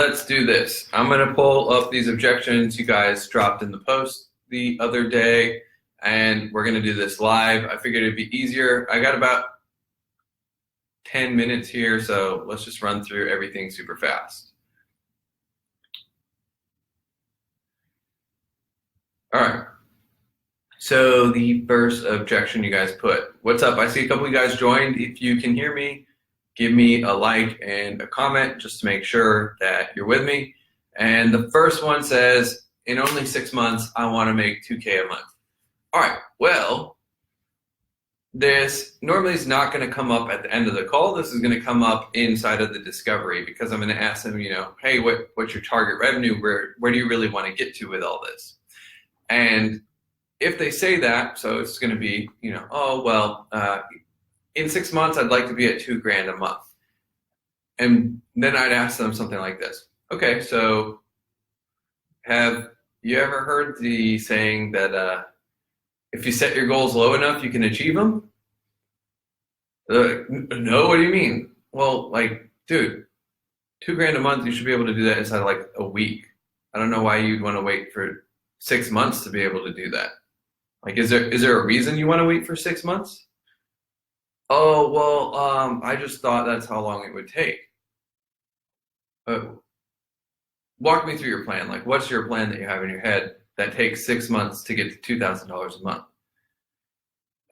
let's do this. I'm going to pull up these objections you guys dropped in the post the other day, and we're going to do this live. I figured it'd be easier. I got about 10 minutes here, so let's just run through everything super fast. All right. So the first objection you guys put. What's up? I see a couple of you guys joined. If you can hear me, give me a like and a comment just to make sure that you're with me. And the first one says, in only 6 months, I want to make $2K a month. All right, well, this normally is not going to come up at the end of the call. This is going to come up inside of the discovery because I'm going to ask them, hey, what's your target revenue? Where do you really want to get to with all this? And if they say that, so it's going to be, oh, well, in 6 months, I'd like to be at $2,000 a month. And then I'd ask them something like this. Okay, so have you ever heard the saying that if you set your goals low enough, you can achieve them? No, what do you mean? Well, dude, $2,000 a month, you should be able to do that inside of a week. I don't know why you'd want to wait for 6 months to be able to do that. Is there a reason you want to wait for 6 months? Oh, well, I just thought that's how long it would take. Walk me through your plan. What's your plan that you have in your head that takes 6 months to get to $2,000 a month?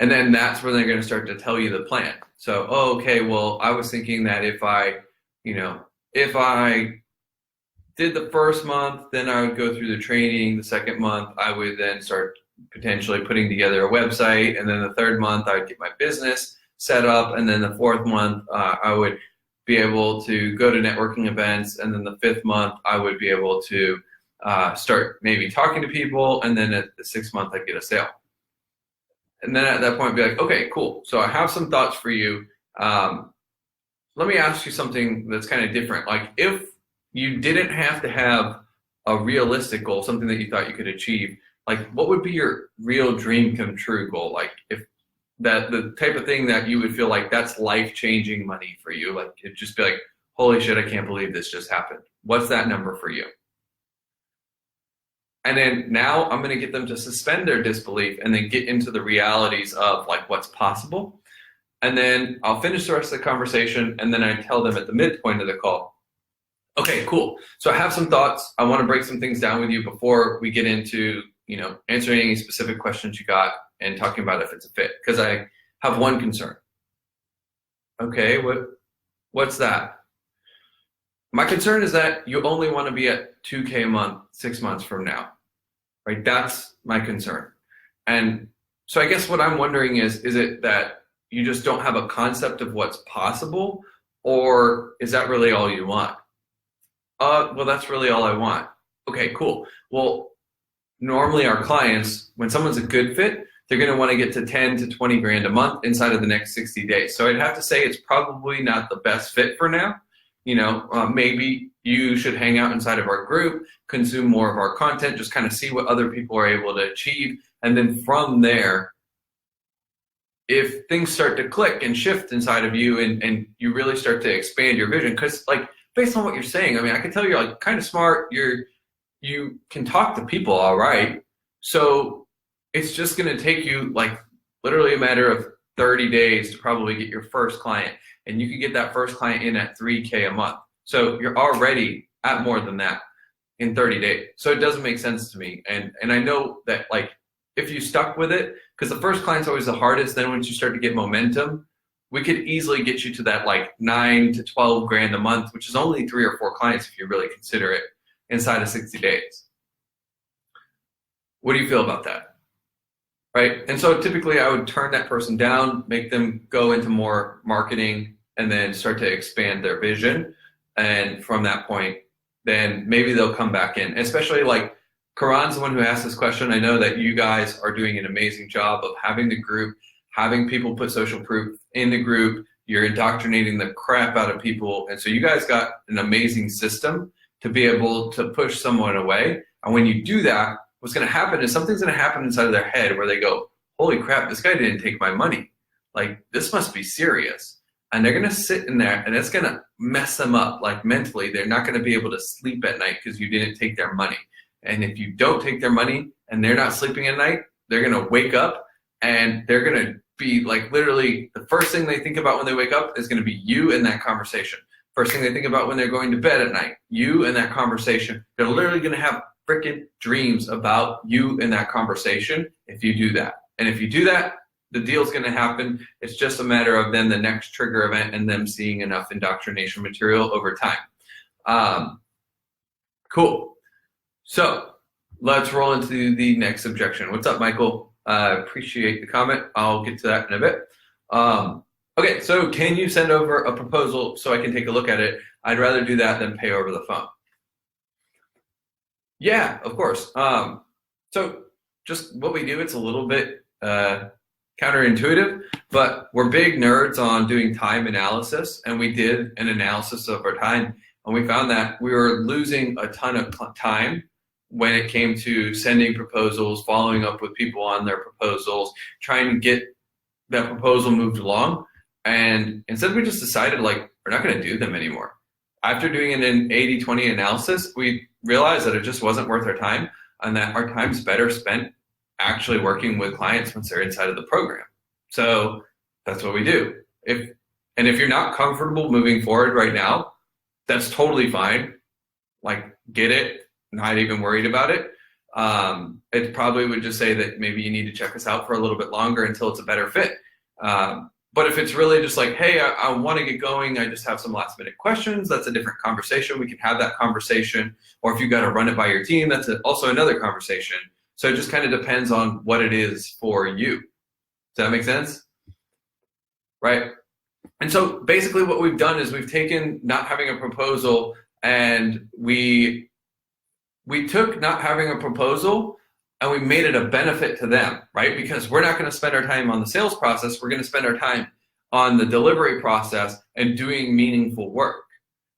And then that's where they're going to start to tell you the plan. So, okay, well, I was thinking that if I did the first month, then I would go through the training. The second month, I would then start potentially putting together a website. And then the third month, I would get my business set up. And then the fourth month, I would be able to go to networking events. And then the fifth month, I would be able to start maybe talking to people. And then at the 6th month, I'd get a sale. And then at that point, be like, okay, cool. So I have some thoughts for you. Let me ask you something that's kind of different. If you didn't have to have a realistic goal, something that you thought you could achieve, what would be your real dream come true goal? If that the type of thing that you would feel like that's life-changing money for you, it'd just be like, holy shit, I can't believe this just happened. What's that number for you? And then now I'm going to get them to suspend their disbelief and then get into the realities of what's possible. And then I'll finish the rest of the conversation, and then I tell them at the midpoint of the call, okay, cool. So I have some thoughts. I want to break some things down with you before we get into, answering any specific questions you got and talking about if it's a fit. Because I have one concern. Okay, what's that? My concern is that you only want to be at $2K a month 6 months from now, right? That's my concern. And so I guess what I'm wondering is it that you just don't have a concept of what's possible, or is that really all you want? Well, that's really all I want. Okay, cool. Well, normally our clients, when someone's a good fit, they're going to want to get to 10 to 20 grand a month inside of the next 60 days. So I'd have to say it's probably not the best fit for now. Maybe you should hang out inside of our group, consume more of our content, just kind of see what other people are able to achieve. And then from there, if things start to click and shift inside of you and you really start to expand your vision, because based on what you're saying, I can tell you're kind of smart, you can talk to people all right. So it's just going to take you literally a matter of 30 days to probably get your first client. And you can get that first client in at $3K a month. So you're already at more than that in 30 days. So it doesn't make sense to me. And I know that if you stuck with it, because the first client's always the hardest, then once you start to get momentum, we could easily get you to that 9 to 12 grand a month, which is only 3 or 4 clients if you really consider it inside of 60 days. What do you feel about that? Right? And so typically I would turn that person down, make them go into more marketing, and then start to expand their vision. And from that point, then maybe they'll come back in. Especially Karan's the one who asked this question. I know that you guys are doing an amazing job of having the group, having people put social proof in the group. You're indoctrinating the crap out of people. And so you guys got an amazing system to be able to push someone away. And when you do that, what's going to happen is something's going to happen inside of their head where they go, holy crap, this guy didn't take my money. This must be serious. and they're going to sit in there, and it's going to mess them up, like mentally. They're not going to be able to sleep at night because you didn't take their money. And if you don't take their money and they're not sleeping at night, they're going to wake up and they're going to be like, literally the first thing they think about when they wake up is going to be you and that conversation. First thing they think about when they're going to bed at night, you and that conversation. They're literally going to have freaking dreams about you and that conversation if you do that. And if you do that, the deal's going to happen. It's just a matter of then the next trigger event and them seeing enough indoctrination material over time. Cool. So let's roll into the next objection. What's up, Michael? Appreciate the comment. I'll get to that in a bit. Okay, so can you send over a proposal so I can take a look at it? I'd rather do that than pay over the phone. Yeah, of course. So just what we do, it's a little bit counterintuitive, but we're big nerds on doing time analysis, and we did an analysis of our time, and we found that we were losing a ton of time when it came to sending proposals, following up with people on their proposals, trying to get that proposal moved along. And instead we just decided, like, we're not going to do them anymore. After doing an 80-20 analysis, we realized that it just wasn't worth our time, and that our time's better spent actually working with clients once they're inside of the program. So that's what we do. If you're not comfortable moving forward right now, that's totally fine. Like, get it, not even worried about it. It probably would just say that maybe you need to check us out for a little bit longer until it's a better fit. But if it's really just like, hey, I want to get going, I just have some last minute questions, that's a different conversation. We can have that conversation. Or if you got to run it by your team, that's also another conversation. So it just kind of depends on what it is for you. Does that make sense? Right? And so basically what we've done is we've taken not having a proposal, and we took not having a proposal and we made it a benefit to them, right? Because we're not going to spend our time on the sales process. We're going to spend our time on the delivery process and doing meaningful work,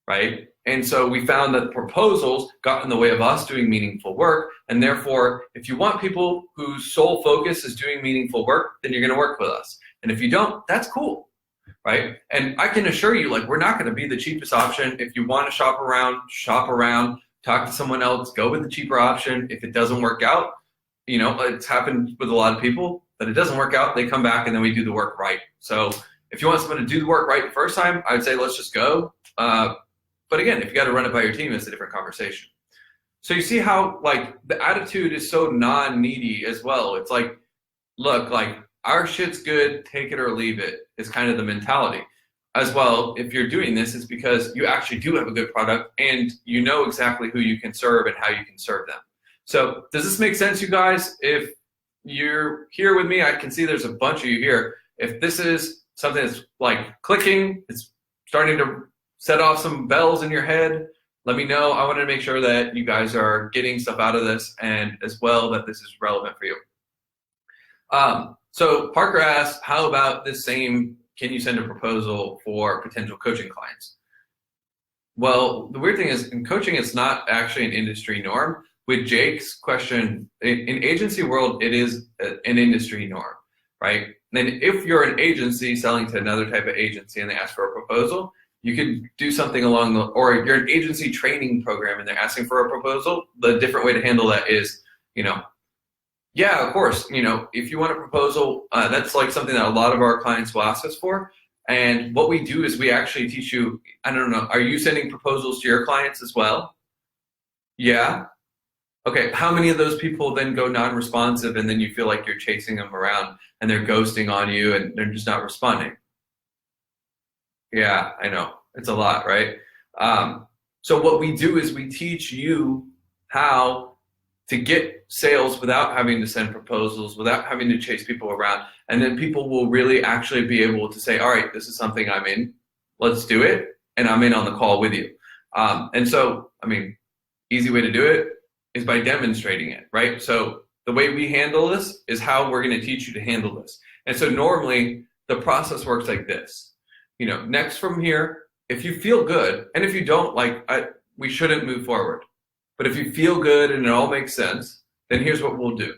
right? And so we found that proposals got in the way of us doing meaningful work. And therefore, if you want people whose sole focus is doing meaningful work, then you're going to work with us. And if you don't, that's cool, right? And I can assure you, like, we're not going to be the cheapest option. If you want to shop around, talk to someone else, go with the cheaper option. If it doesn't work out, you know, it's happened with a lot of people that it doesn't work out, they come back and then we do the work right. So if you want someone to do the work right the first time, I would say let's just go. But again, if you got to run it by your team, it's a different conversation. So you see how, like, the attitude is so non-needy as well. It's like, look, like, our shit's good, take it or leave it is kind of the mentality. As well, if you're doing this, it's because you actually do have a good product and you know exactly who you can serve and how you can serve them. So does this make sense, you guys? If you're here with me, I can see there's a bunch of you here. If this is something that's like clicking, it's starting to set off some bells in your head, let me know. I want to make sure that you guys are getting stuff out of this, and as well that this is relevant for you. So Parker asked, how about this same, can you send a proposal for potential coaching clients? Well, the weird thing is, in coaching, it's not actually an industry norm. With Jake's question, in agency world, it is an industry norm, right? And if you're an agency selling to another type of agency and they ask for a proposal, you could do something along the, or you're an agency training program and they're asking for a proposal, the different way to handle that is, you know, yeah, of course, you know, if you want a proposal, that's like something that a lot of our clients will ask us for. And what we do is we actually teach you, I don't know, are you sending proposals to your clients as well? Yeah. Okay, how many of those people then go non-responsive and then you feel like you're chasing them around and they're ghosting on you and they're just not responding? Yeah, I know. It's a lot, right? So what we do is we teach you how to get sales without having to send proposals, without having to chase people around. And then people will really actually be able to say, all right, this is something I'm in. Let's do it. And I'm in on the call with you. And so, I mean, easy way to do it is by demonstrating it, right? So the way we handle this is how we're going to teach you to handle this. And so normally the process works like this. You know, next from here, if you feel good, and if you don't, like, we shouldn't move forward. But if you feel good and it all makes sense, then here's what we'll do.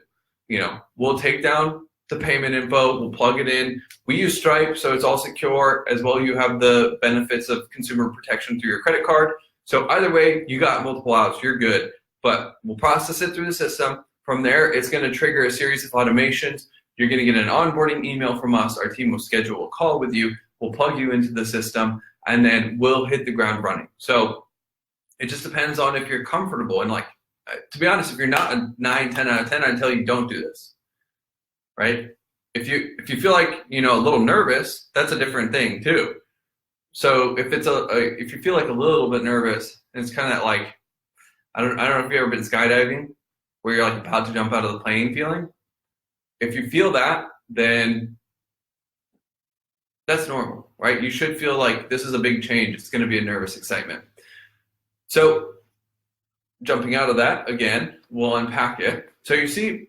You know, we'll take down the payment info, we'll plug it in. We use Stripe, so it's all secure. As well, you have the benefits of consumer protection through your credit card. So either way, you got multiple outs, you're good. But we'll process it through the system. From there, it's going to trigger a series of automations. You're going to get an onboarding email from us. Our team will schedule a call with you. We'll plug you into the system, and then we'll hit the ground running. So it just depends on if you're comfortable. And like, to be honest, if you're not a 9, 10 out of 10, I'd tell you don't do this, right? If you feel like, a little nervous, that's a different thing too. So if it's if you feel like a little bit nervous, and it's kind of like, I don't know if you've ever been skydiving, where you're like about to jump out of the plane feeling. If you feel that, then that's normal, right? You should feel like this is a big change. It's going to be a nervous excitement. So jumping out of that, again, we'll unpack it. So you see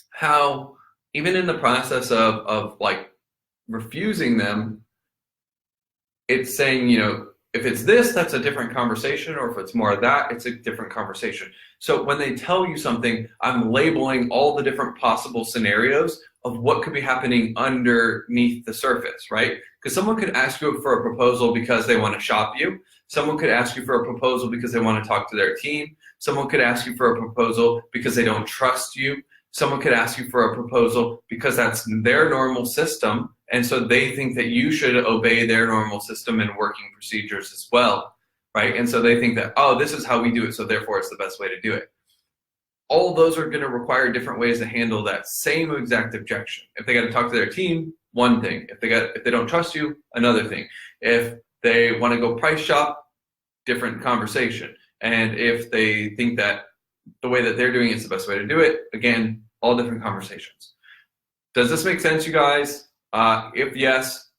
how even in the process of like refusing them, it's saying, if it's this, that's a different conversation, or if it's more of that, it's a different conversation. So when they tell you something, I'm labeling all the different possible scenarios of what could be happening underneath the surface, right? Because someone could ask you for a proposal because they want to shop you. Someone could ask you for a proposal because they want to talk to their team. Someone could ask you for a proposal because they don't trust you. Someone could ask you for a proposal because that's their normal system, and so they think that you should obey their normal system and working procedures as well, right? And so they think that, oh, this is how we do it, so therefore it's the best way to do it. All those are going to require different ways to handle that same exact objection. If they got to talk to their team, one thing. If they don't trust you, another thing. If they want to go price shop, different conversation. And if they think that the way that they're doing it is the best way to do it, again, all different conversations. Does this make sense, you guys? If yes,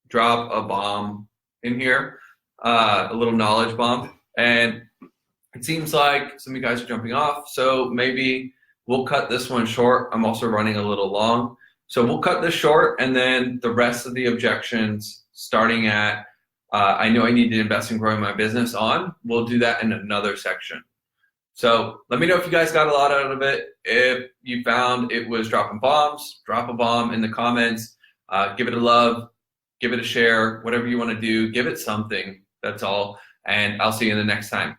drop a bomb in here, a little knowledge bomb. And it seems like some of you guys are jumping off, so maybe we'll cut this one short. I'm also running a little long. So we'll cut this short, and then the rest of the objections, starting at I know I need to invest in growing my business on, we'll do that in another section. So let me know if you guys got a lot out of it. If you found it was dropping bombs, drop a bomb in the comments. Give it a love, give it a share, whatever you want to do. Give it something. That's all. And I'll see you in the next time.